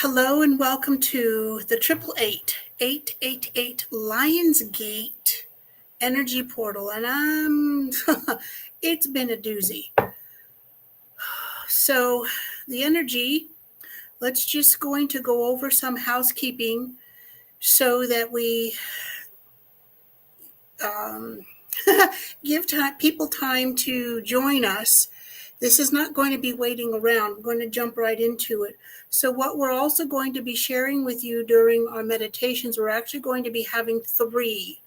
Hello and welcome to the 888 Lionsgate Energy Portal, and it's been a doozy. So the energy, let's just going to go over some housekeeping so that we give people time to join us. This is not going to be waiting around. We're going to jump right into it. So what we're also going to be sharing with you during our meditations, we're actually going to be having three.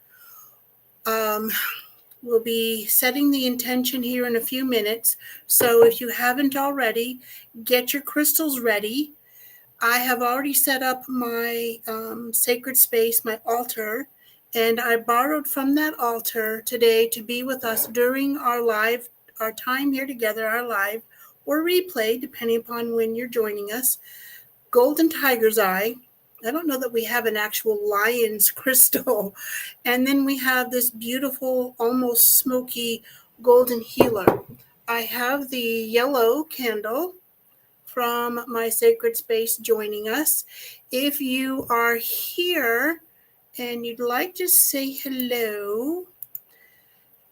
We'll be setting the intention here in a few minutes. So if you haven't already, get your crystals ready. I have already set up my sacred space, my altar, and I borrowed from that altar today to be with us during our time here together, our live or replay, depending upon when you're joining us. Golden Tiger's Eye. I don't know that we have an actual lion's crystal. And then we have this beautiful, almost smoky golden healer. I have the yellow candle from my sacred space joining us. If you are here and you'd like to say hello,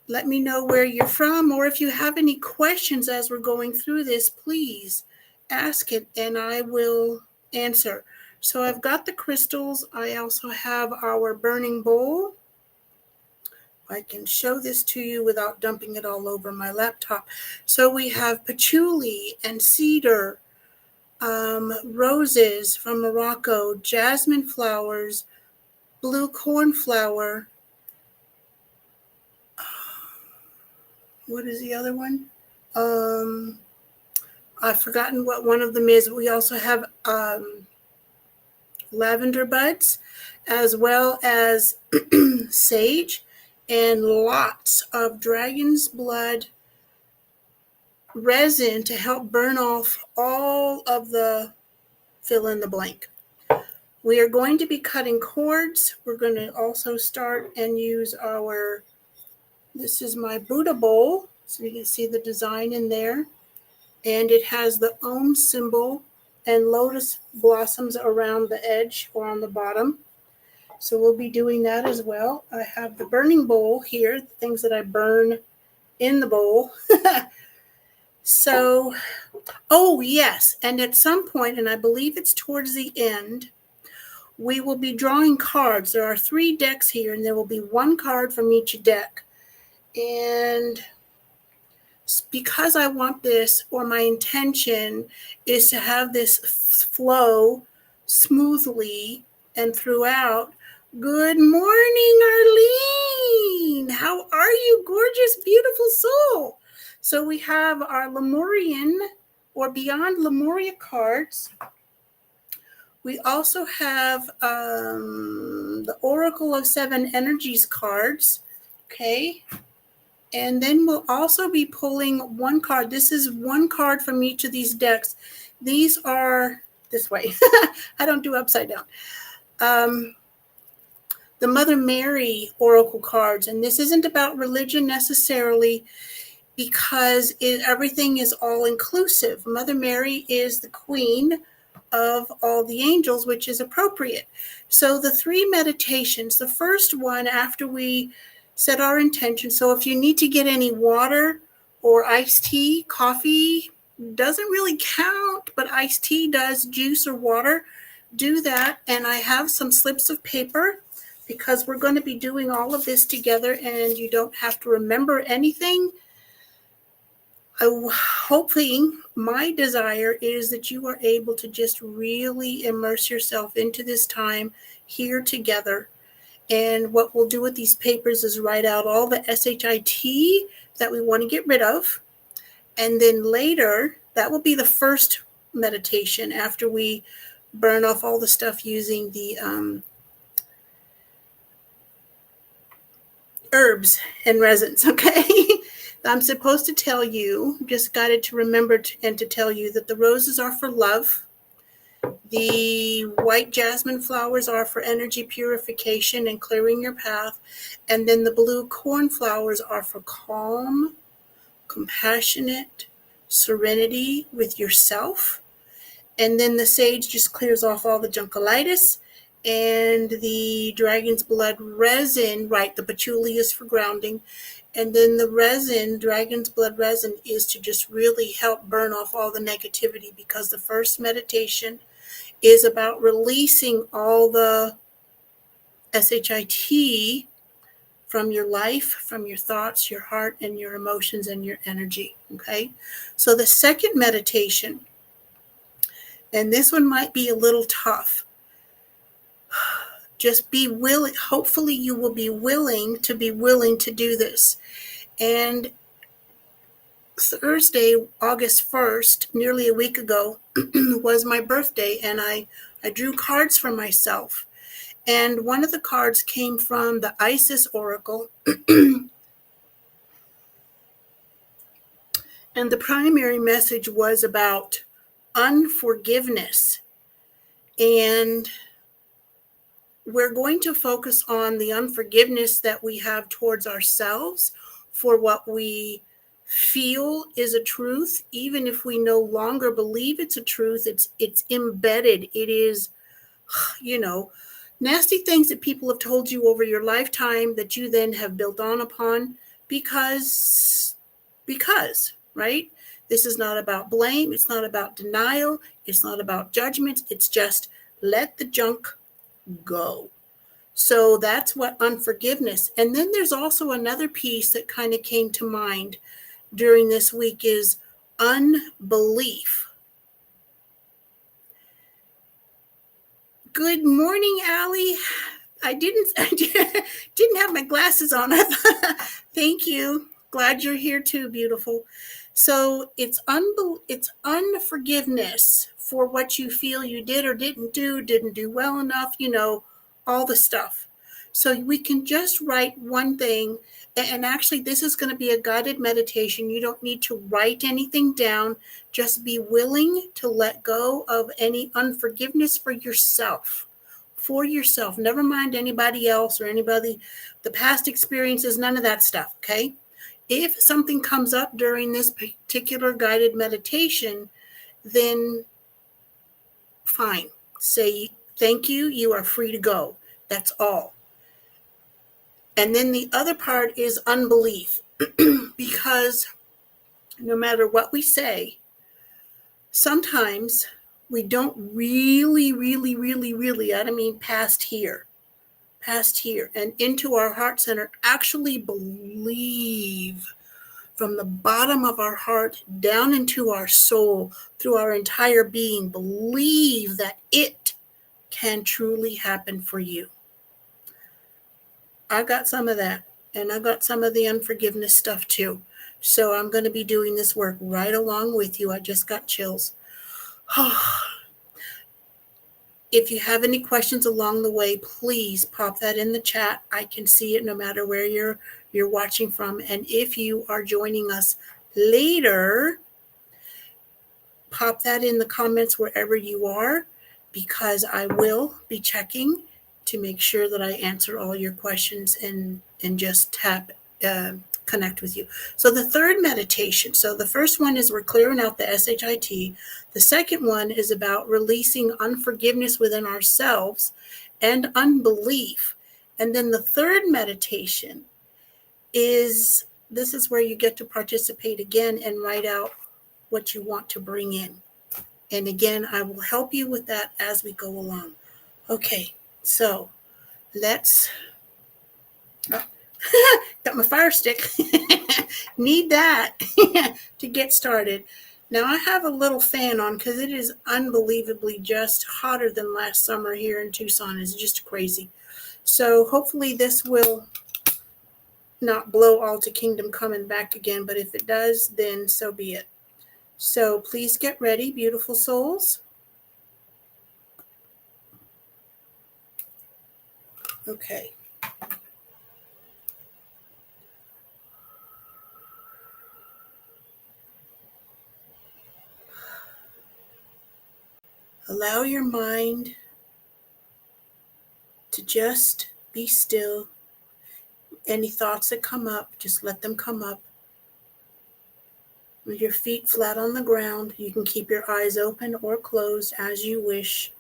let me know where you're from, or if you have any questions as we're going through this, please ask it and I will answer. So I've got the crystals. I also have our burning bowl. I can show this to you without dumping it all over my laptop. So we have patchouli and cedar, roses from Morocco, jasmine flowers, blue cornflower. What is the other one? I've forgotten what one of them is. We also have lavender buds, as well as sage, and lots of dragon's blood resin to help burn off all of the fill in the blank. We are going to be cutting cords. We're going to also start and use this is my Buddha bowl, so you can see the design in there. And it has the Om symbol and lotus blossoms around the edge or on the bottom. So we'll be doing that as well. I have the burning bowl here, the things that I burn in the bowl. So, oh yes, and at some point, and I believe it's towards the end, we will be drawing cards. There are 3 decks here, and there will be 1 card from each deck. And because I want this, or my intention is to have this flow smoothly and throughout. Good morning, Arlene. How are you, gorgeous, beautiful soul? So we have our Lemurian or Beyond Lemuria cards. We also have the Oracle of 7 Energies cards. Okay. And then we'll also be pulling 1 card. This is 1 card from each of these decks. These are this way. I don't do upside down. The Mother Mary Oracle cards. And this isn't about religion necessarily, because everything is all inclusive. Mother Mary is the queen of all the angels, which is appropriate. So the 3 meditations, the first one after we set our intention. So if you need to get any water or iced tea, coffee doesn't really count, but iced tea does, juice or water, do that. And I have some slips of paper because we're going to be doing all of this together and you don't have to remember anything. Hopefully, my desire is that you are able to just really immerse yourself into this time here together. And what we'll do with these papers is write out all the SHIT that we want to get rid of. And then later, that will be the first meditation after we burn off all the stuff using the herbs and resins, okay? I'm supposed to tell you, just got it to remember and to tell you that the roses are for love. The white jasmine flowers are for energy purification and clearing your path. And then the blue cornflowers are for calm, compassionate, serenity with yourself. And then the sage just clears off all the juncolitis. And the dragon's blood resin, right, the patchouli is for grounding. And then the resin, dragon's blood resin, is to just really help burn off all the negativity, because the first meditation is about releasing all the SHIT from your life, from your thoughts, your heart, and your emotions and your energy. Okay. So the second meditation, and this one might be a little tough. Just be willing. Hopefully you will be willing to do this. And Thursday, August 1st, nearly a week ago, was my birthday, and I drew cards for myself. And one of the cards came from the Isis Oracle. And the primary message was about unforgiveness. And we're going to focus on the unforgiveness that we have towards ourselves for what we feel is a truth, even if we no longer believe it's a truth. It's embedded. It is, nasty things that people have told you over your lifetime that you then have built on upon because, right? This is not about blame. It's not about denial. It's not about judgment. It's just let the junk go. So that's what unforgiveness. And then there's also another piece that kind of came to mind during this week is unbelief. Good morning, Allie. I didn't have my glasses on. Thank you. Glad you're here too, beautiful. So it's unforgiveness for what you feel you did or didn't do well enough, all the stuff. So we can just write one thing. And actually, this is going to be a guided meditation. You don't need to write anything down. Just be willing to let go of any unforgiveness for yourself. For yourself. Never mind anybody else or anybody, the past experiences, none of that stuff, okay? If something comes up during this particular guided meditation, then fine. Say thank you. You are free to go. That's all. And then the other part is unbelief. Because no matter what we say, sometimes we don't really, I don't mean past here and into our heart center, actually believe from the bottom of our heart down into our soul, through our entire being, believe that it can truly happen for you. I got some of that, and I got some of the unforgiveness stuff too. So I'm going to be doing this work right along with you. I just got chills. If you have any questions along the way, please pop that in the chat. I can see it no matter where you're watching from. And if you are joining us later, pop that in the comments wherever you are, because I will be checking to make sure that I answer all your questions and just connect with you. So the third meditation, so the first one is we're clearing out the SHIT. The second one is about releasing unforgiveness within ourselves and unbelief. And then the third meditation is, this is where you get to participate again and write out what you want to bring in. And again, I will help you with that as we go along. Okay, so let's... got my fire stick. Need that to get started. Now I have a little fan on because it is unbelievably just hotter than last summer here in Tucson. It's just crazy. So hopefully this will not blow all to kingdom come and back again. But if it does, then so be it. So please get ready, beautiful souls. Okay. Allow your mind to just be still. Any thoughts that come up, just let them come up. With your feet flat on the ground, you can keep your eyes open or closed as you wish.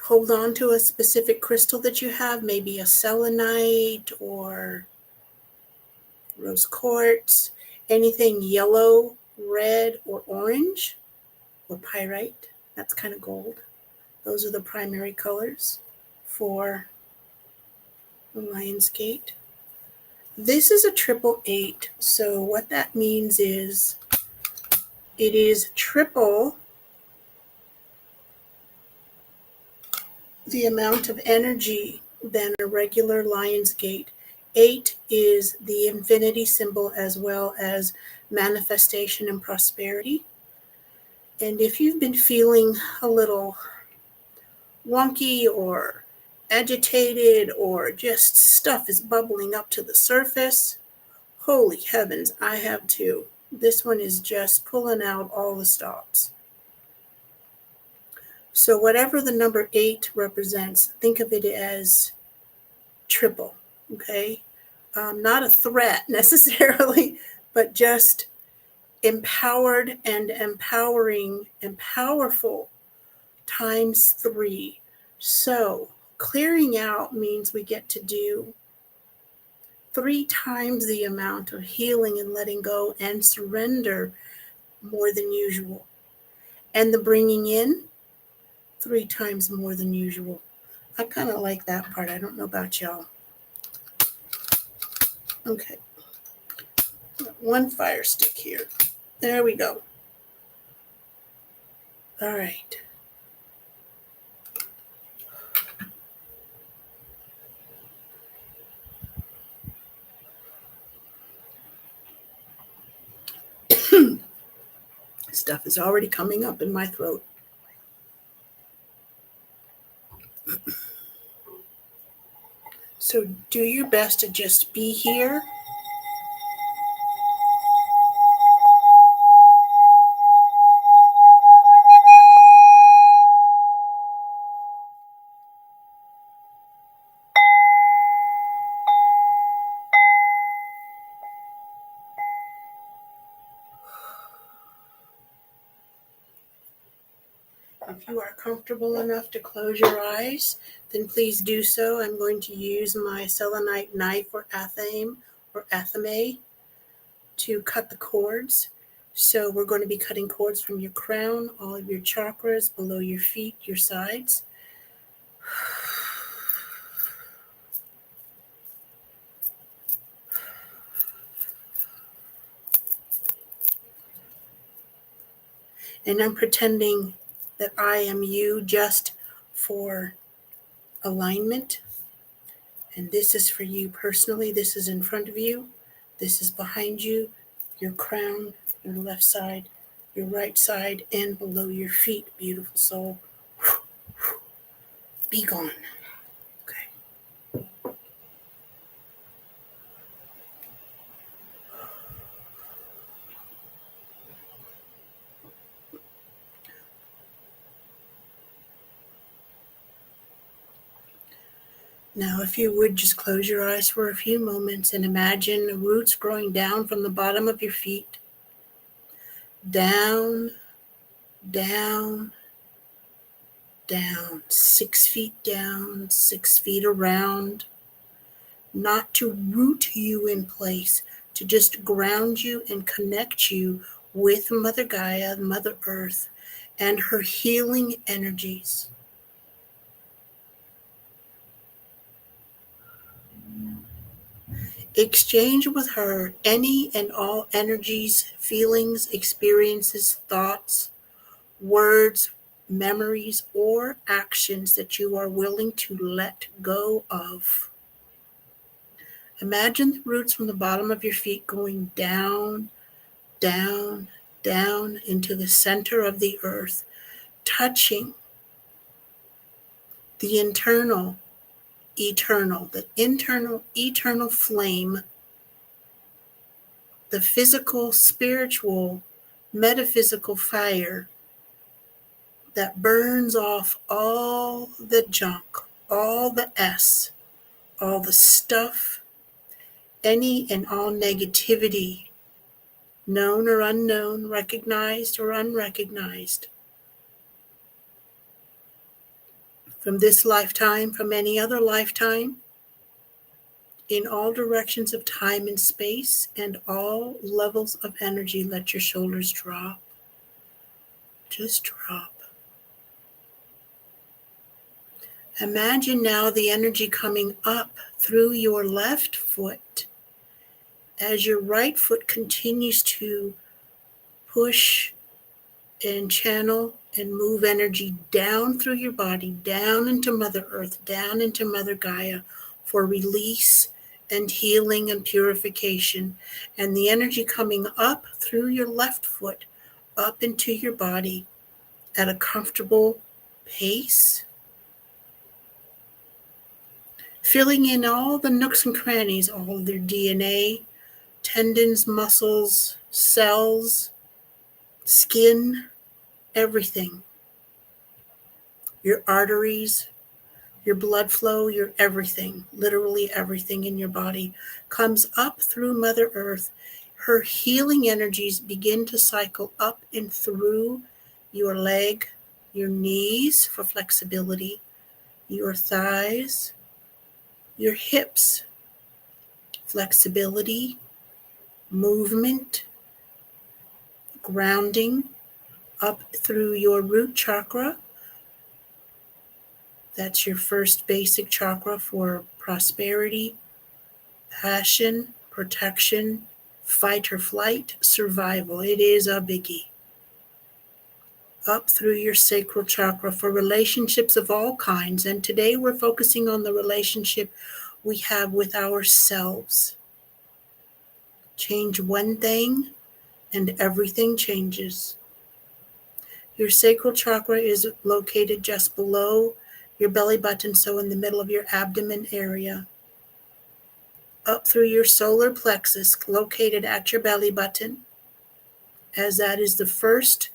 Hold on to a specific crystal that you have, maybe a selenite or rose quartz, anything yellow, red, or orange, or pyrite. That's kind of gold. Those are the primary colors for the Lion's Gate. This is a 888, so what that means is it is triple the amount of energy than a regular Lion's Gate. 8 is the infinity symbol as well as manifestation and prosperity. And if you've been feeling a little wonky or agitated or just stuff is bubbling up to the surface, holy heavens, I have too. This one is just pulling out all the stops. So whatever the number 8 represents, think of it as triple, okay? Not a threat necessarily, but just empowered and empowering and powerful times 3. So clearing out means we get to do 3 times the amount of healing and letting go and surrender more than usual. And the bringing in 3 times more than usual. I kind of like that part. I don't know about y'all. Okay. One fire stick here. There we go. All right. Stuff is already coming up in my throat. So do your best to just be here. If you are comfortable enough to close your eyes, then please do so. I'm going to use my selenite knife or athame to cut the cords. So we're going to be cutting cords from your crown, all of your chakras, below your feet, your sides. And I'm pretending that I am you just for alignment. And this is for you personally. This is in front of you. This is behind you, your crown, your left side, your right side, and below your feet, beautiful soul. Be gone. Okay. Now, if you would just close your eyes for a few moments and imagine the roots growing down from the bottom of your feet, down, down, down, 6 feet down, 6 feet around, not to root you in place, to just ground you and connect you with Mother Gaia, Mother Earth, and her healing energies. Exchange with her any and all energies, feelings, experiences, thoughts, words, memories, or actions that you are willing to let go of. Imagine the roots from the bottom of your feet going down, down, down into the center of the earth, touching the internal, eternal flame, the physical, spiritual, metaphysical fire that burns off all the junk, all the S, all the stuff, any and all negativity, known or unknown, recognized or unrecognized, from this lifetime, from any other lifetime, in all directions of time and space, and all levels of energy. Let your shoulders drop. Just drop. Imagine now the energy coming up through your left foot as your right foot continues to push and channel and move energy down through your body, down into Mother Earth, down into Mother Gaia for release and healing and purification. And the energy coming up through your left foot, up into your body at a comfortable pace, filling in all the nooks and crannies, all of their DNA, tendons, muscles, cells, skin, everything. Your arteries, your blood flow, your everything, literally everything in your body comes up through Mother Earth. Her healing energies begin to cycle up and through your leg, your knees for flexibility, your thighs, your hips, flexibility, movement, grounding, up through your root chakra. That's your first basic chakra for prosperity, passion, protection, fight or flight, survival. It is a biggie. Up through your sacral chakra for relationships of all kinds. And today we're focusing on the relationship we have with ourselves. Change one thing and everything changes. Your sacral chakra is located just below your belly button, so in the middle of your abdomen area. Up through your solar plexus, located at your belly button, as that is the first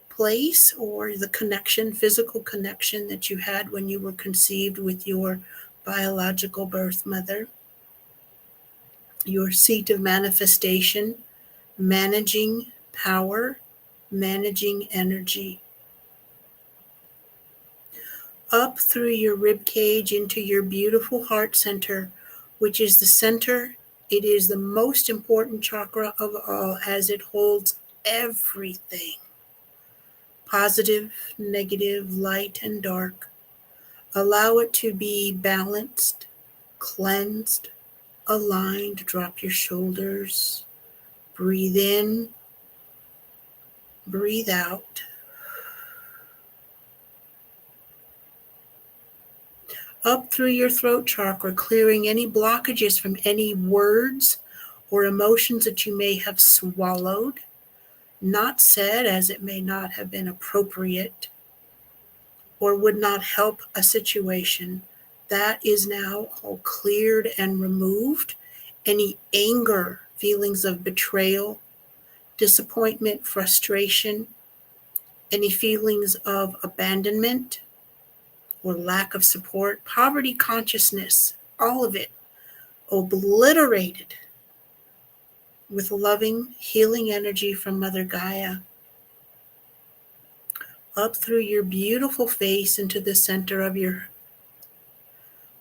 place or the connection, physical connection that you had when you were conceived with your biological birth mother. Your seat of manifestation, managing power, managing energy. Up through your rib cage into your beautiful heart center, which is the center. It is the most important chakra of all, as it holds everything. Positive, negative, light, and dark. Allow it to be balanced, cleansed, aligned. Drop your shoulders. Breathe in. Breathe out. Up through your throat chakra, clearing any blockages from any words or emotions that you may have swallowed, not said, as it may not have been appropriate or would not help a situation. That is now all cleared and removed. Any anger, feelings of betrayal, disappointment, frustration, any feelings of abandonment or lack of support, poverty consciousness, all of it obliterated with loving, healing energy from Mother Gaia. Up through your beautiful face into the center of your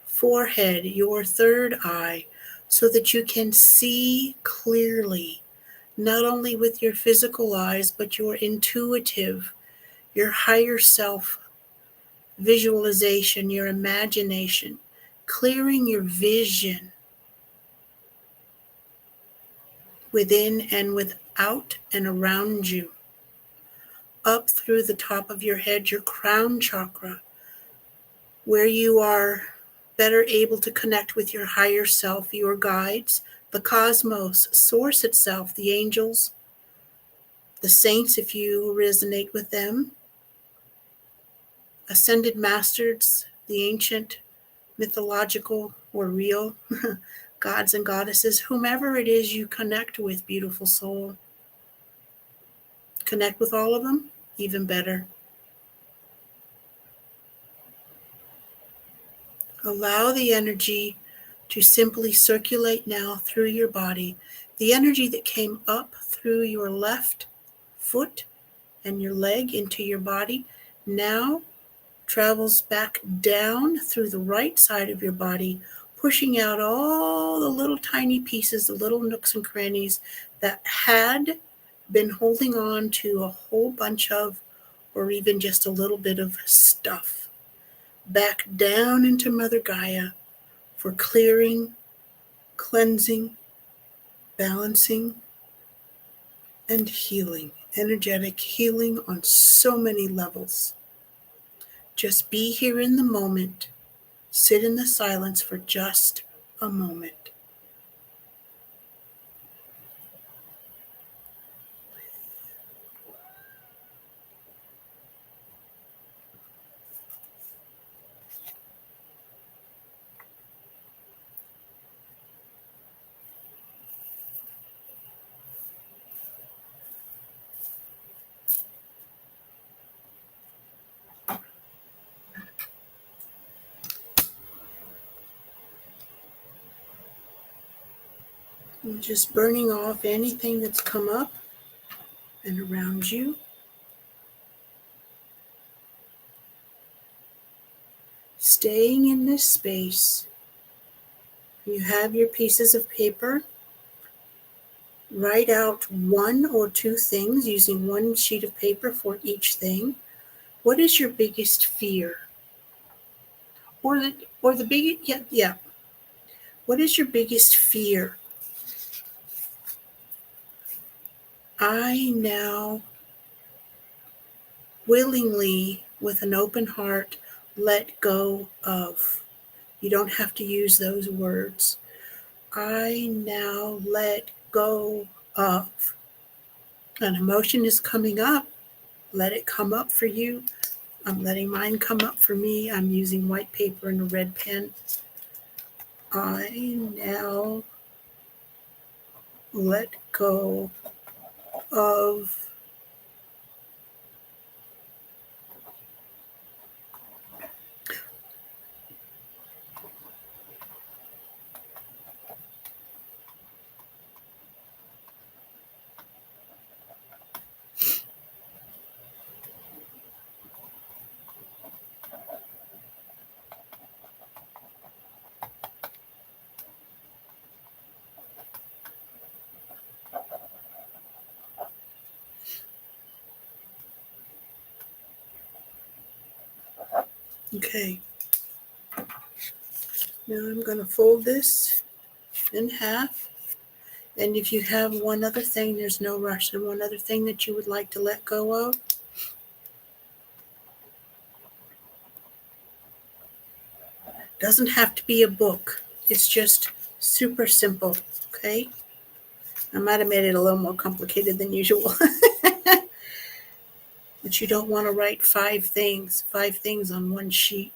forehead, your third eye, so that you can see clearly, not only with your physical eyes, but your intuitive, your higher self visualization, your imagination, clearing your vision within and without and around you. Up through the top of your head, your crown chakra, where you are better able to connect with your higher self, your guides, the cosmos, source itself, the angels, the saints if you resonate with them, ascended masters, the ancient, mythological, or real gods and goddesses, whomever it is you connect with, beautiful soul. Connect with all of them, even better. Allow the energy to simply circulate now through your body. The energy that came up through your left foot and your leg into your body now travels back down through the right side of your body, pushing out all the little tiny pieces, the little nooks and crannies that had been holding on to a whole bunch of, or even just a little bit of stuff, back down into Mother Gaia for clearing, cleansing, balancing, and healing. Energetic healing on so many levels. Just be here in the moment. Sit in the silence for just a moment. And just burning off anything that's come up and around you. Staying in this space. You have your pieces of paper. Write out one or two things using one sheet of paper for each thing. What is your biggest fear? Or the biggest, yeah. What is your biggest fear? I now willingly, with an open heart, let go of. You don't have to use those words. I now let go of. An emotion is coming up. Let it come up for you. I'm letting mine come up for me. I'm using white paper and a red pen. I now let go of. Okay. Now I'm going to fold this in half. And if you have one other thing, there's no rush. And one other thing that you would like to let go of. Doesn't have to be a book. It's just super simple. Okay. I might have made it a little more complicated than usual. But you don't want to write five things on one sheet.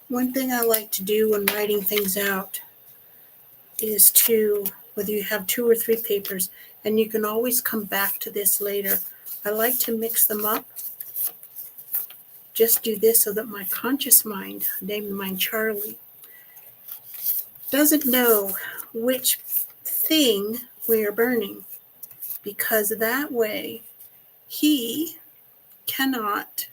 One thing I like to do when writing things out is to, whether you have two or three papers, and you can always come back to this later, I like to mix them up. Just do this so that my conscious mind, named mine Charlie, doesn't know which thing we are burning, because that way he cannot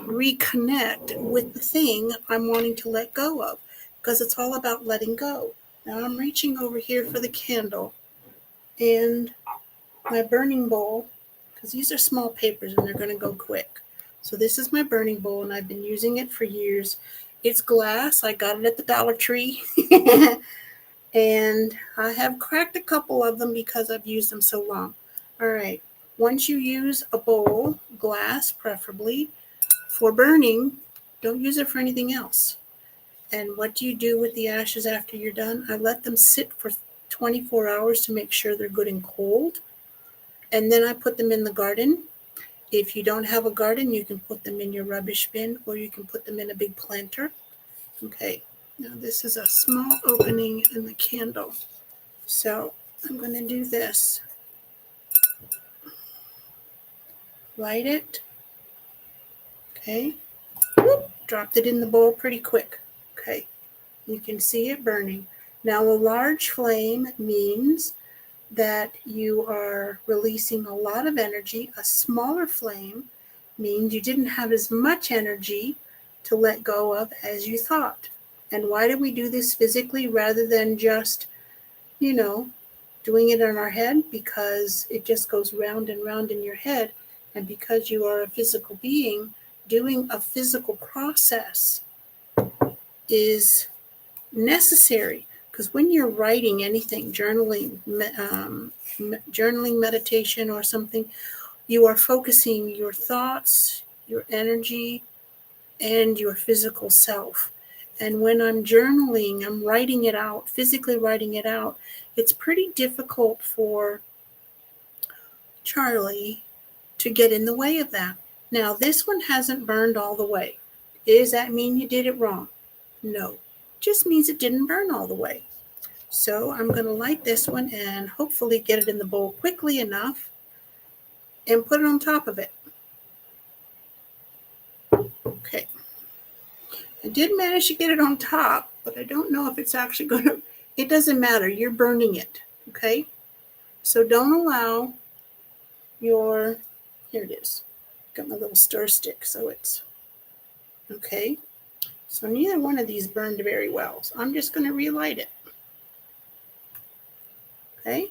reconnect with the thing I'm wanting to let go of, because it's all about letting go. Now I'm reaching over here for the candle and my burning bowl, because these are small papers and they're going to go quick. So this is my burning bowl and I've been using it for years. It's glass. I got it at the Dollar Tree. And I have cracked a couple of them because I've used them so long. All right. Once you use a bowl, glass preferably, for burning, don't use it for anything else. And what do you do with the ashes after you're done? I let them sit for 24 hours to make sure they're good and cold. And then I put them in the garden. If you don't have a garden, you can put them in your rubbish bin, or you can put them in a big planter. Okay, now this is a small opening in the candle. So I'm going to do this. Light it. Okay. Whoop, dropped it in the bowl pretty quick. Okay, you can see it burning. Now a large flame means that you are releasing a lot of energy. A smaller flame means you didn't have as much energy to let go of as you thought. And why do we do this physically rather than just, doing it in our head? Because it just goes round and round in your head. And because you are a physical being, doing a physical process is necessary. Because when you're writing anything, journaling, meditation, or something, you are focusing your thoughts, your energy, and your physical self. And when I'm journaling, I'm writing it out, physically writing it out. It's pretty difficult for Charlie to get in the way of that. Now, this one hasn't burned all the way. Does that mean you did it wrong? No. It just means it didn't burn all the way. So I'm going to light this one and hopefully get it in the bowl quickly enough and put it on top of it. Okay. I did manage to get it on top, but I don't know if it's actually going to, it doesn't matter. You're burning it. Okay. So don't allow your, here it is. Got my little stir stick. So it's, okay. So neither one of these burned very well. So I'm just going to relight it. Okay.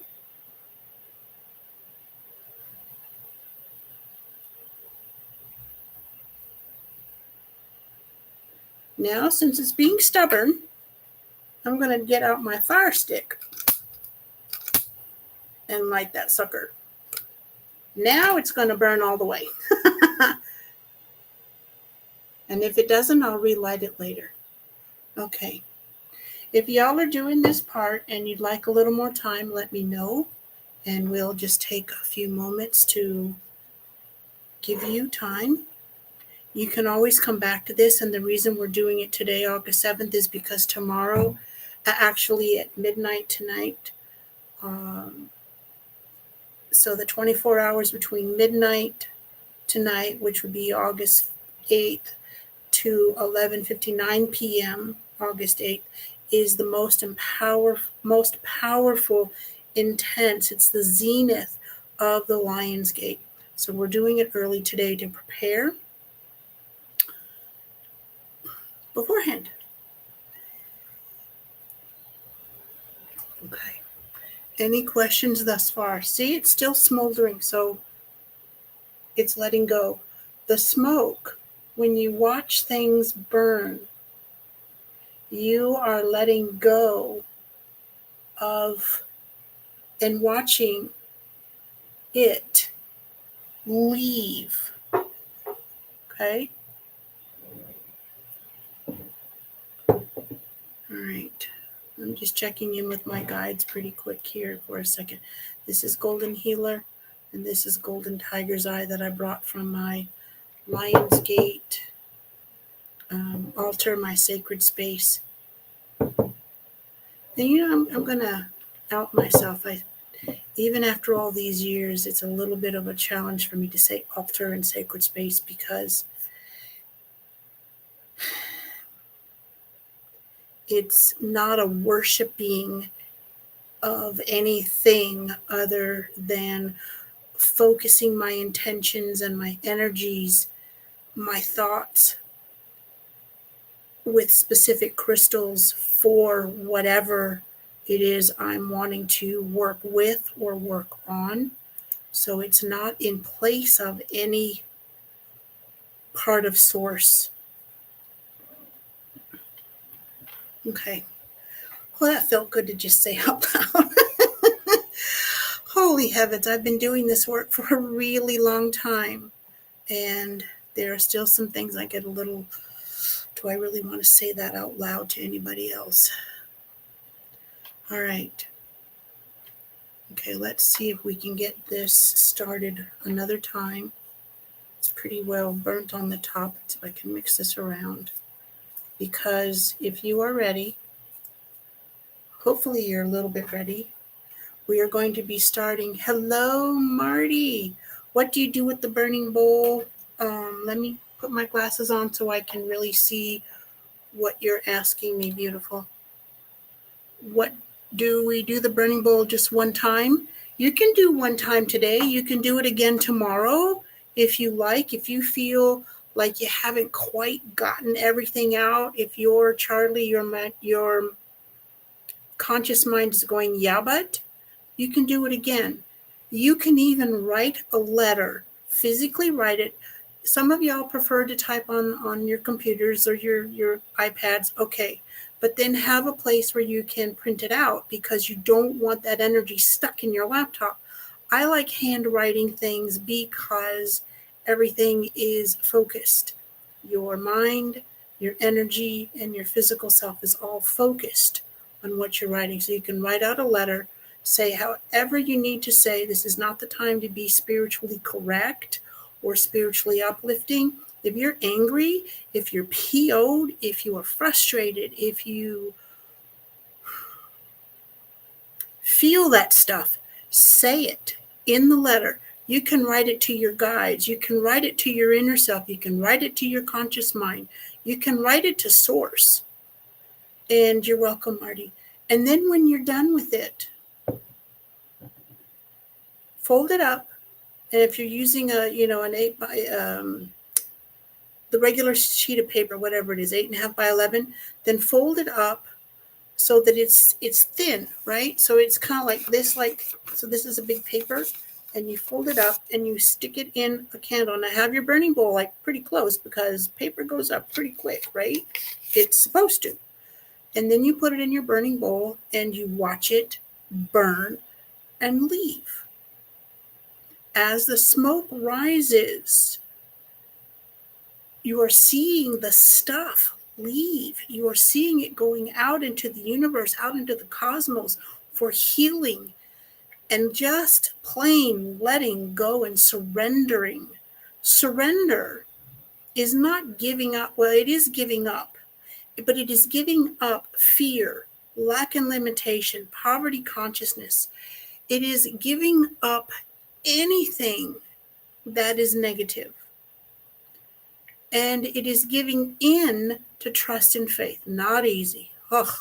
Now, since it's being stubborn, I'm going to get out my fire stick and light that sucker. Now it's going to burn all the way. And if it doesn't, I'll relight it later. Okay. If y'all are doing this part and you'd like a little more time, let me know. And we'll just take a few moments to give you time. You can always come back to this. And the reason we're doing it today, August 7th, is because tomorrow, actually at midnight tonight, so the 24 hours between midnight tonight, which would be August 8th, to 11:59 p.m. August 8th, is the most powerful, intense. It's the zenith of the Lion's Gate. So we're doing it early today to prepare beforehand. Okay. Any questions thus far? See, it's still smoldering, so it's letting go. The smoke, when you watch things burn, you are letting go of and watching it leave. Okay? All right. I'm just checking in with my guides pretty quick here for a second. This is Golden Healer, and this is Golden Tiger's Eye that I brought from my Lion's Gate altar, my sacred space. And I'm going to out myself. Even after all these years, it's a little bit of a challenge for me to say altar and sacred space, because it's not a worshiping of anything other than focusing my intentions and my energies, my thoughts, with specific crystals for whatever it is I'm wanting to work with or work on. So it's not in place of any part of source. Okay. Well, that felt good to just say out loud. Holy heavens, I've been doing this work for a really long time. And there are still some things I get a little Do I really want to say that out loud to anybody else? All right. Okay, let's see if we can get this started another time. It's pretty well burnt on the top. Let's see if I can mix this around. Because if you are ready, hopefully you're a little bit ready, we are going to be starting. Hello, Marty. What do you do with the burning bowl? Let me put my glasses on so I can really see what you're asking me, beautiful. What do we do the burning bowl just one time? You can do one time today. You can do it again tomorrow if you like. If you feel like you haven't quite gotten everything out, if you're Charlie, your conscious mind is going, yeah, but you can do it again. You can even write a letter, physically write it. Some of y'all prefer to type on your computers or your iPads, okay. But then have a place where you can print it out because you don't want that energy stuck in your laptop. I like handwriting things because everything is focused. Your mind, your energy, and your physical self is all focused on what you're writing. So you can write out a letter, say however you need to say. This is not the time to be spiritually correct or spiritually uplifting. If you're angry, if you're PO'd, if you are frustrated, if you feel that stuff, say it in the letter. You can write it to your guides. You can write it to your inner self. You can write it to your conscious mind. You can write it to source. And you're welcome, Marty. And then when you're done with it, fold it up. And if you're using an 8 by the regular sheet of paper, whatever it is, 8.5 by 11, then fold it up so that it's thin, right? So it's kind of like this, so this is a big paper, and you fold it up and you stick it in a candle. Now have your burning bowl like pretty close because paper goes up pretty quick, right? It's supposed to. And then you put it in your burning bowl and you watch it burn and leave. As the smoke rises, you are seeing the stuff leave. You are seeing it going out into the universe, out into the cosmos for healing and just plain letting go and surrendering. Surrender is not giving up. Well, it is giving up, but it is giving up fear, lack and limitation, poverty consciousness. It is giving up anything that is negative. And it is giving in to trust and faith. Not easy. Ugh.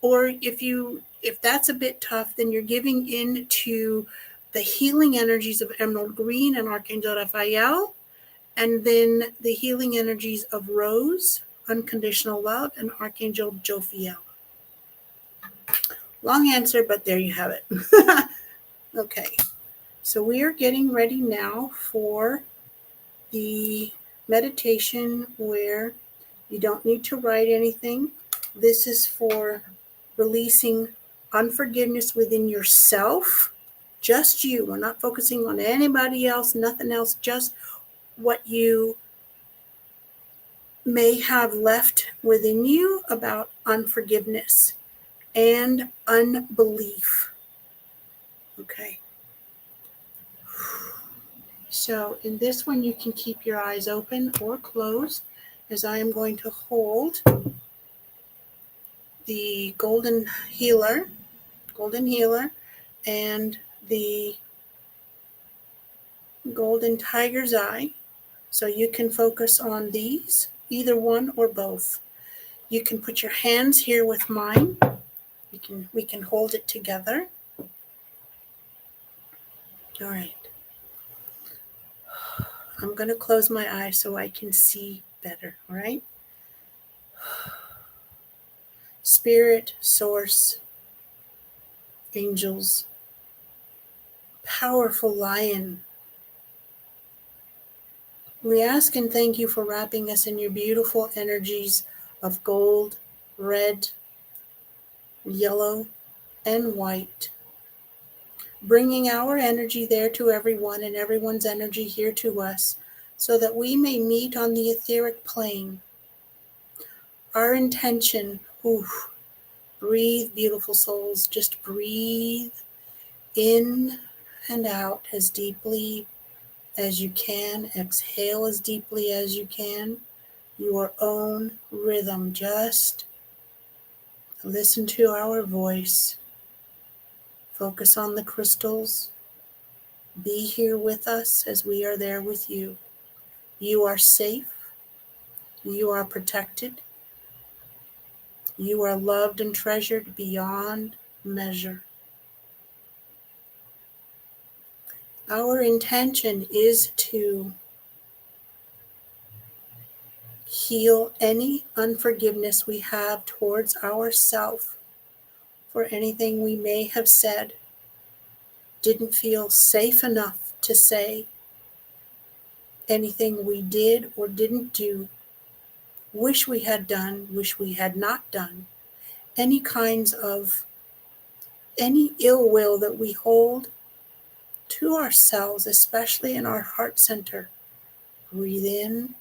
Or if that's a bit tough, then you're giving in to the healing energies of Emerald Green and Archangel Raphael, and then the healing energies of Rose, Unconditional Love, and Archangel Jophiel. Long answer, but there you have it. Okay, so we are getting ready now for the meditation where you don't need to write anything. This is for releasing unforgiveness within yourself, just you. We're not focusing on anybody else, nothing else, just what you may have left within you about unforgiveness and unbelief. Okay. So in this one, you can keep your eyes open or closed as I am going to hold the golden healer, and the golden tiger's eye. So you can focus on these, either one or both. You can put your hands here with mine. We can hold it together. All right. I'm going to close my eyes so I can see better, all right? Spirit, source, angels, powerful lion, we ask and thank you for wrapping us in your beautiful energies of gold, red, yellow, and white, bringing our energy there to everyone and everyone's energy here to us so that we may meet on the etheric plane Our intention, breathe, beautiful souls, just breathe in and out as deeply as you can. Exhale as deeply as you can. Your own rhythm. Just listen to our voice. Focus on the crystals. Be here with us as we are there with you. You are safe. You are protected. You are loved and treasured beyond measure. Our intention is to heal any unforgiveness we have towards ourselves for anything we may have said, didn't feel safe enough to say, anything we did or didn't do, wish we had done, wish we had not done, any kinds of any ill will that we hold to ourselves, especially in our heart center. Breathe in,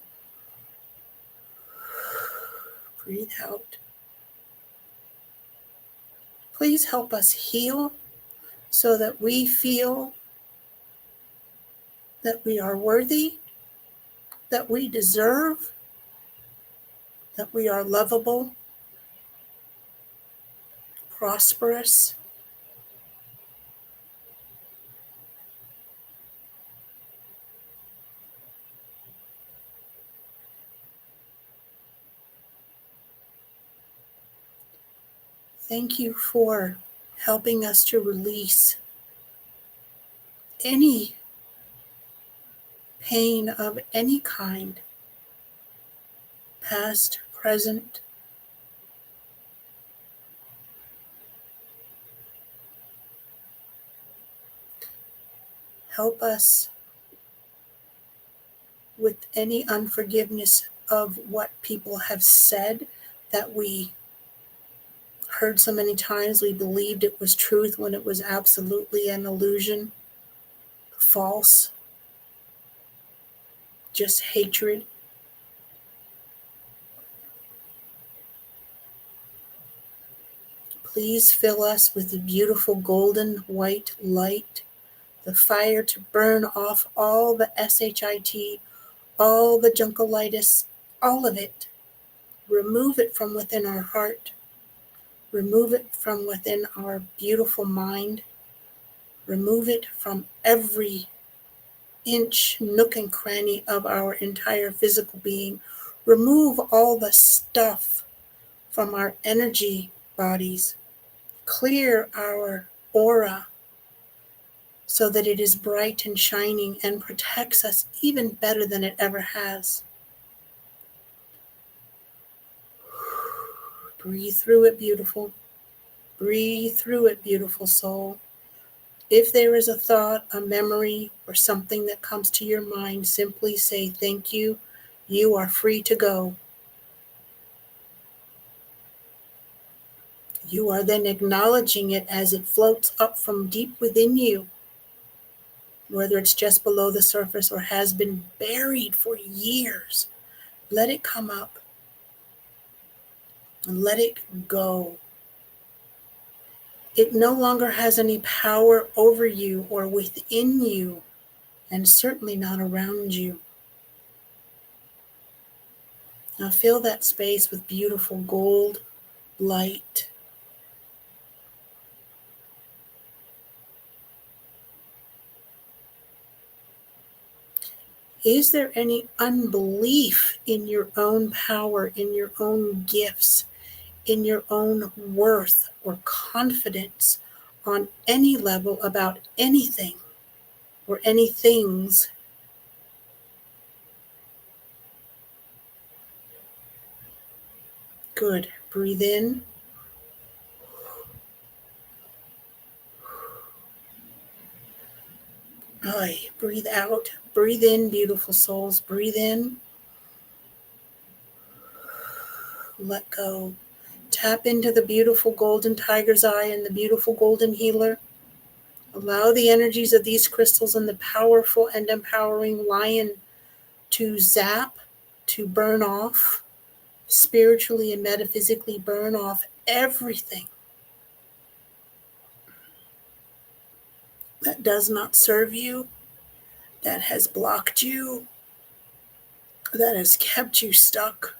breathe out. Please help us heal so that we feel that we are worthy, that we deserve, that we are lovable, prosperous. Thank you for helping us to release any pain of any kind, past, present. Help us with any unforgiveness of what people have said that we heard so many times we believed it was truth when it was absolutely an illusion, false, just hatred. Please fill us with the beautiful golden white light, the fire to burn off all the shit, all the junkolitis, all of it. Remove it from within our heart. Remove it from within our beautiful mind. Remove it from every inch, nook, and cranny of our entire physical being. Remove all the stuff from our energy bodies. Clear our aura so that it is bright and shining and protects us even better than it ever has. Breathe through it, beautiful. Breathe through it, beautiful soul. If there is a thought, a memory, or something that comes to your mind, simply say thank you. You are free to go. You are then acknowledging it as it floats up from deep within you, whether it's just below the surface or has been buried for years. Let it come up and let it go. It no longer has any power over you or within you, and certainly not around you. Now fill that space with beautiful gold light. Is there any unbelief in your own power, in your own gifts, in your own worth or confidence on any level about anything or any things? Good. Breathe in. Aye. Breathe out. Breathe in, beautiful souls. Breathe in. Let go. Tap into the beautiful golden tiger's eye and the beautiful golden healer. Allow the energies of these crystals and the powerful and empowering lion to zap, to burn off spiritually and metaphysically burn off everything that does not serve you, that has blocked you, that has kept you stuck,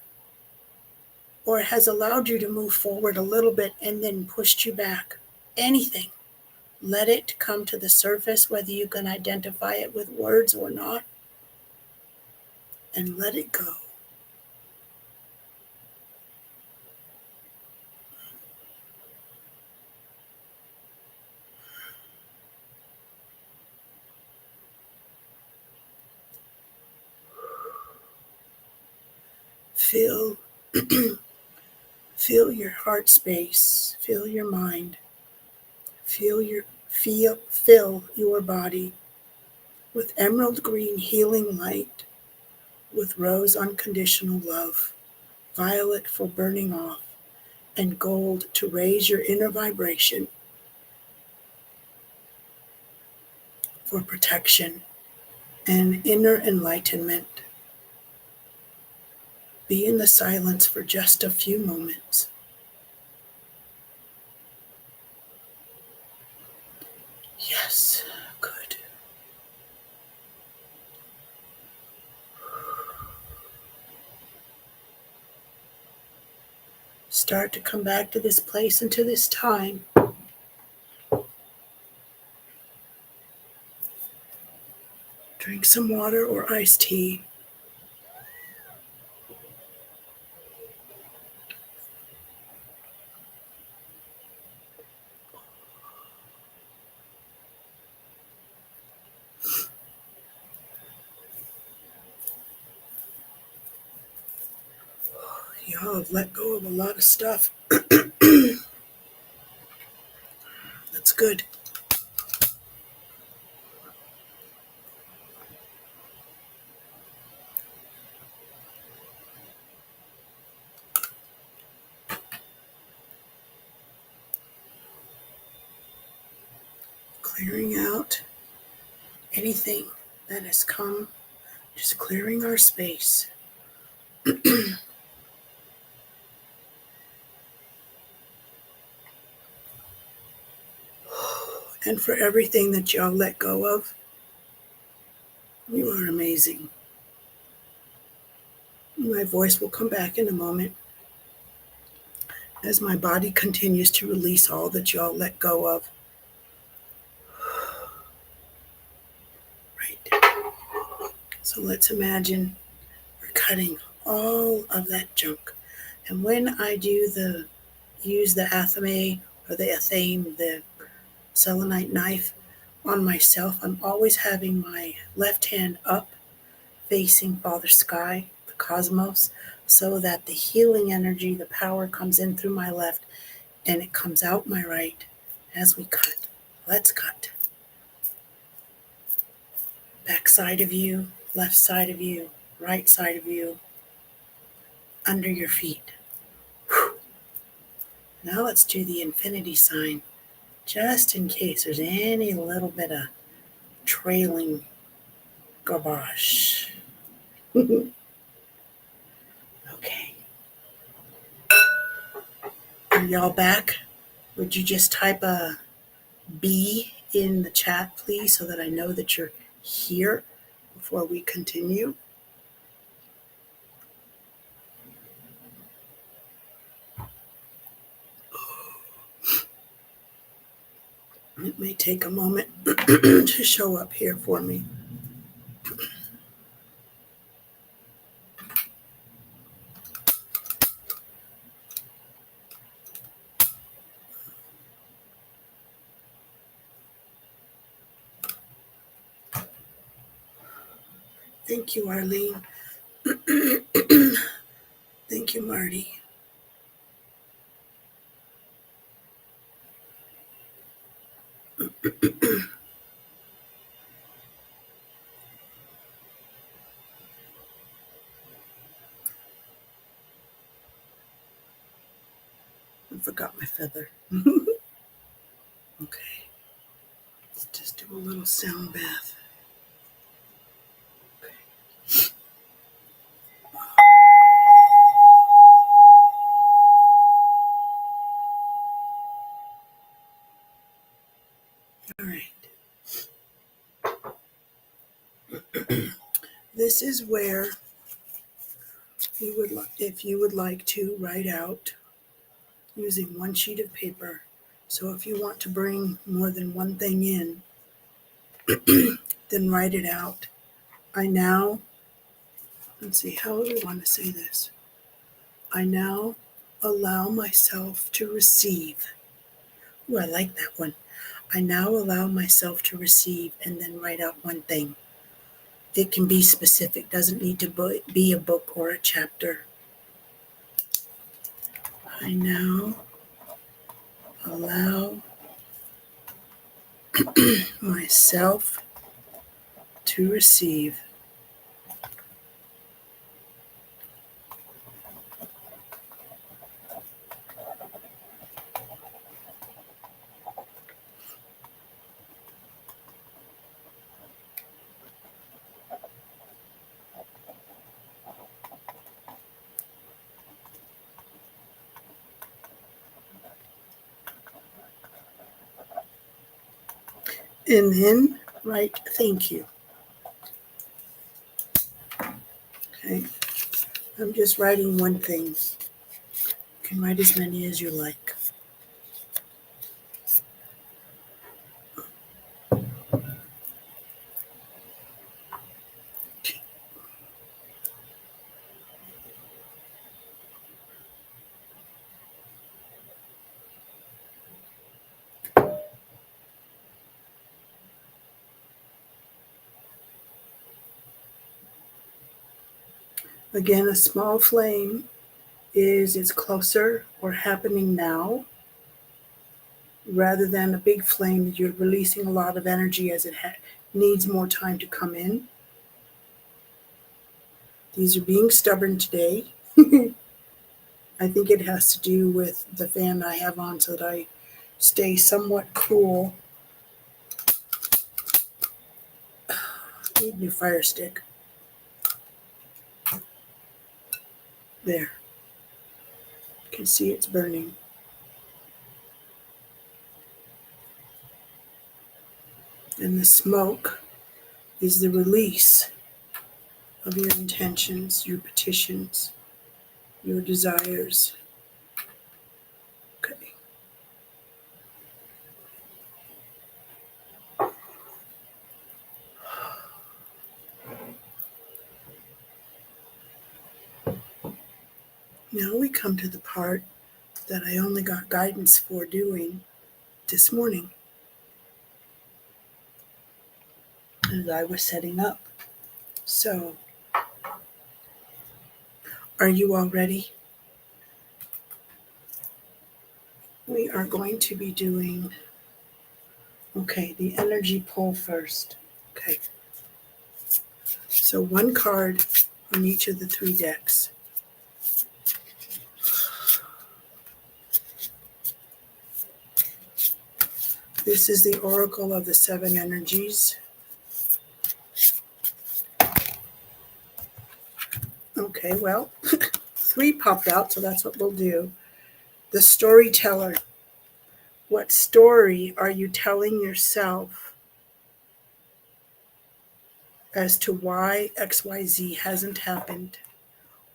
or has allowed you to move forward a little bit and then pushed you back. Anything. Let it come to the surface, whether you can identify it with words or not, and let it go. Feel, feel your heart space, feel your mind, fill your body with emerald green healing light, with rose unconditional love, violet for burning off, and gold to raise your inner vibration for protection and inner enlightenment. Be in the silence for just a few moments. Yes, good. Start to come back to this place and to this time. Drink some water or iced tea. Y'all have let go of a lot of stuff. That's good. Clearing out anything that has come, just clearing our space. And for everything that y'all let go of, you are amazing. My voice will come back in a moment as my body continues to release all that y'all let go of. Right. So let's imagine we're cutting all of that junk. And when I use the athame or the athame, the selenite knife on myself, I'm always having my left hand up facing Father Sky, the cosmos, so that the healing energy, the power comes in through my left and it comes out my right as we cut. Let's cut. Back side of you, left side of you, right side of you, under your feet. Whew. Now let's do the infinity sign, just in case there's any little bit of trailing garbage. Okay. Are y'all back? Would you just type a B in the chat, please, so that I know that you're here before we continue? It may take a moment to show up here for me. Thank you, Arlene. Thank you, Marty. I forgot my feather. Okay. Let's just do a little sound bath. This is where if you would like to write out using one sheet of paper. So if you want to bring more than one thing in, then write it out. I now, let's see, how do I want to say this? I now allow myself to receive. Oh, I like that one. I now allow myself to receive, and then write out one thing. It can be specific, doesn't need to be a book or a chapter. I now allow myself to receive. And then write thank you. Okay. I'm just writing one thing. You can write as many as you like. Again, a small flame is it's closer or happening now, rather than a big flame that you're releasing a lot of energy as it needs more time to come in. These are being stubborn today. I think it has to do with the fan I have on so that I stay somewhat cool. Need a new fire stick. There. You can see it's burning. And the smoke is the release of your intentions, your petitions, your desires. Okay. Now we come to the part that I only got guidance for doing this morning as I was setting up. So, are you all ready? We are going to be doing, okay, the energy pull first. Okay. So one card on each of the 3 decks. This is the Oracle of the 7 energies. Okay, well, 3 popped out, so that's what we'll do. The storyteller. What story are you telling yourself as to why XYZ hasn't happened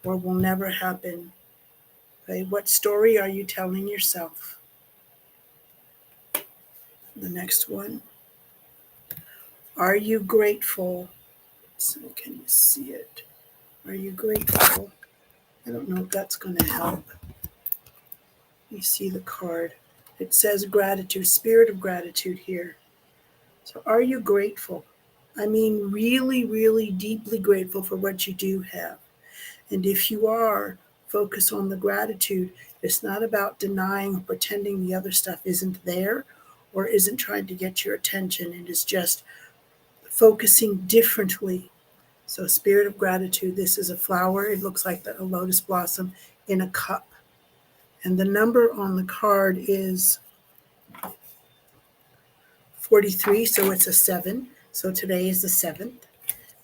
or will never happen? Okay, what story are you telling yourself? The next one. Are you grateful? So can you see it? Are you grateful? I don't know if that's going to help. You see the card. It says gratitude, spirit of gratitude here. So are you grateful? I mean, really, really deeply grateful for what you do have. And if you are, focus on the gratitude. It's not about denying or pretending the other stuff isn't there or isn't trying to get your attention. It is just focusing differently. So spirit of gratitude, this is a flower. It looks like a lotus blossom in a cup. And the number on the card is 43, so it's a 7. So today is the 7th.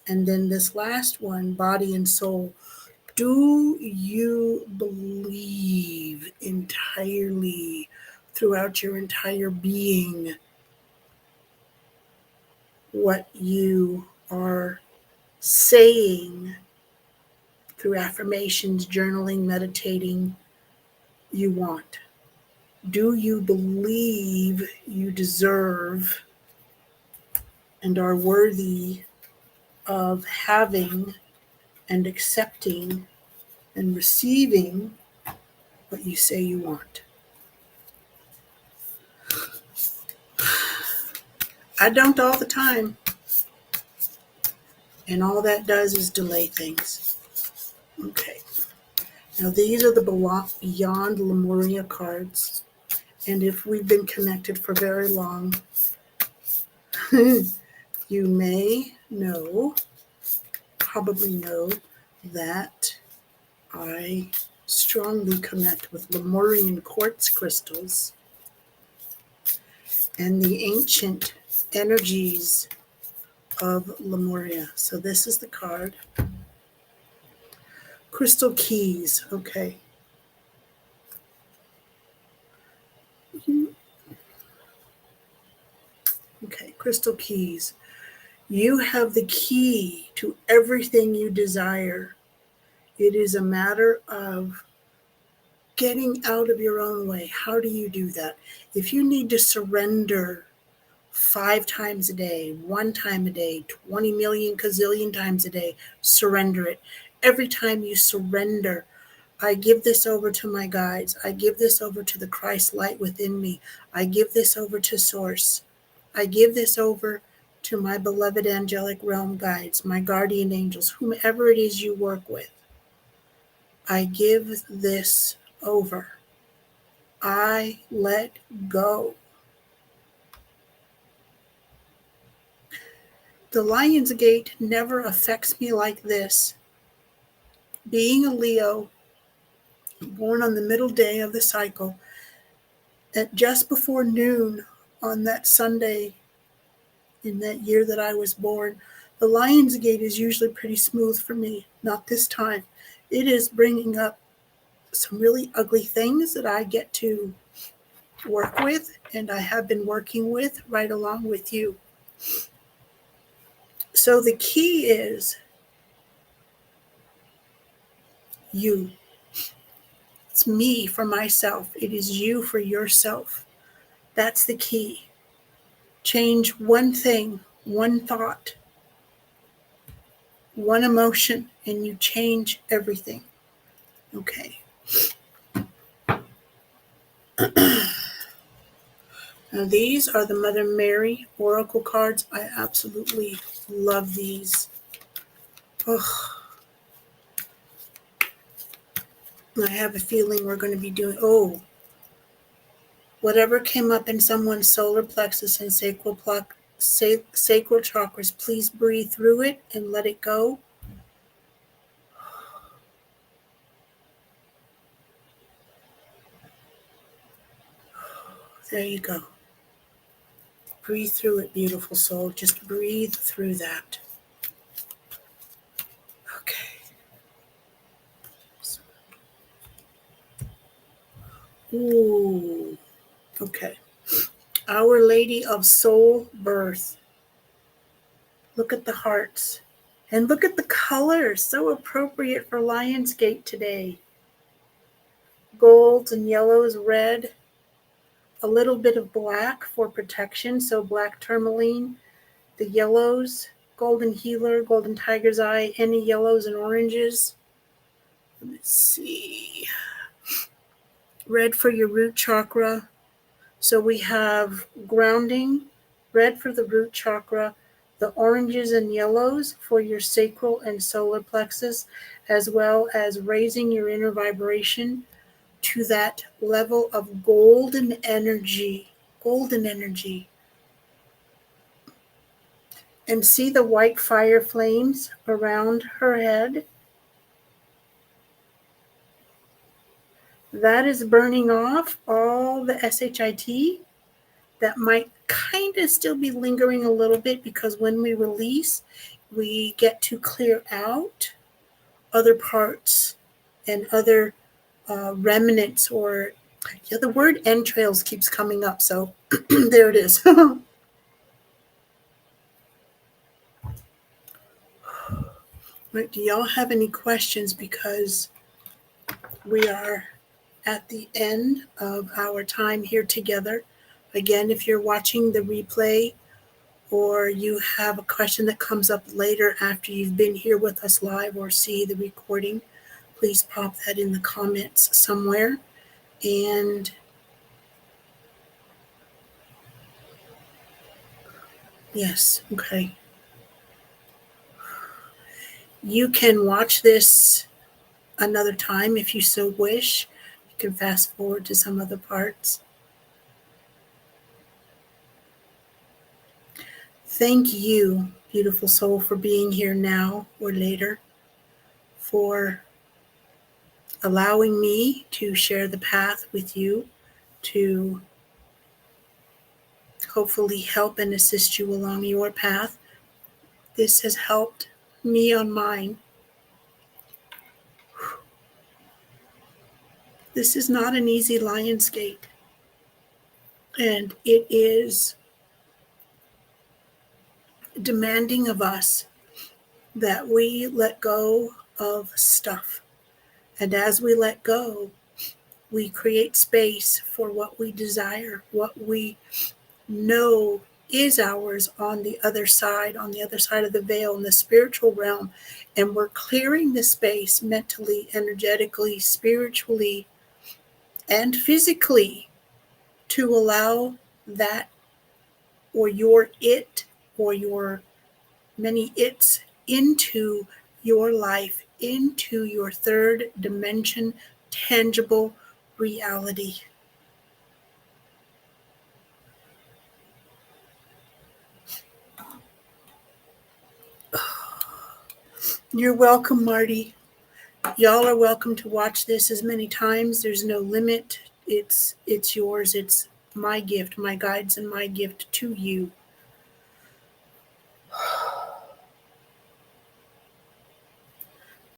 And then this last one, body and soul. Do you believe entirely throughout your entire being what you are saying through affirmations, journaling, meditating, you want? Do you believe you deserve and are worthy of having and accepting and receiving what you say you want? I don't all the time, and all that does is delay things. Okay, now these are the Beyond Lemuria cards, and if we've been connected for very long, you may know, probably know, that I strongly connect with Lemurian quartz crystals and the ancient energies of Lemuria. So this is the card. Crystal keys. Okay. Okay, crystal keys. You have the key to everything you desire. It is a matter of getting out of your own way. How do you do that? If you need to surrender 5 times a day, 1 time a day, 20 million gazillion times a day, surrender it. Every time you surrender, I give this over to my guides. I give this over to the Christ light within me. I give this over to Source. I give this over to my beloved angelic realm guides, my guardian angels, whomever it is you work with. I give this over. I let go. The Lion's Gate never affects me like this. Being a Leo, born on the middle day of the cycle, at just before noon on that Sunday in that year that I was born, the Lion's Gate is usually pretty smooth for me. Not this time. It is bringing up some really ugly things that I get to work with, and I have been working with right along with you. So the key is you. It's me for myself. It is you for yourself. That's the key. Change one thing, one thought, one emotion, and you change everything. Okay. Now these are the Mother Mary Oracle cards. I absolutely love these. Oh, I have a feeling we're going to be doing, whatever came up in someone's solar plexus and sacral chakras, please breathe through it and let it go. There you go. Breathe through it, beautiful soul. Just breathe through that. Okay. Ooh. Okay. Our Lady of Soul Birth. Look at the hearts. And look at the colors. So appropriate for Lionsgate today. Golds and yellows, red. A little bit of black for protection. So black tourmaline. The yellows. Golden healer, golden tiger's eye. Any yellows and oranges. Let's see. Red for your root chakra. So we have grounding, red for the root chakra, the oranges and yellows for your sacral and solar plexus, as well as raising your inner vibration to that level of golden energy. Golden energy. And see the white fire flames around her head? That is burning off all the SHIT that might kind of still be lingering a little bit, because when we release, we get to clear out other parts and other remnants, or the word entrails keeps coming up, so there it is. Right, do y'all have any questions? Because we are at the end of our time here together. Again, if you're watching the replay or you have a question that comes up later after you've been here with us live or see the recording, please pop that in the comments somewhere. And yes, okay. You can watch this another time if you so wish. You can fast forward to some other parts. Thank you, beautiful soul, for being here now or later, for allowing me to share the path with you, to hopefully help and assist you along your path. This has helped me on mine. This is not an easy lion's gate, and it is demanding of us that we let go of stuff. And as we let go, we create space for what we desire, what we know is ours on the other side of the veil in the spiritual realm. And we're clearing the space mentally, energetically, spiritually, and physically to allow that or your it or your many it's into your life, into your third dimension, tangible reality. You're welcome, Marty. Y'all are welcome to watch this as many times. There's no limit. It's yours. It's my gift, my guides, and my gift to you.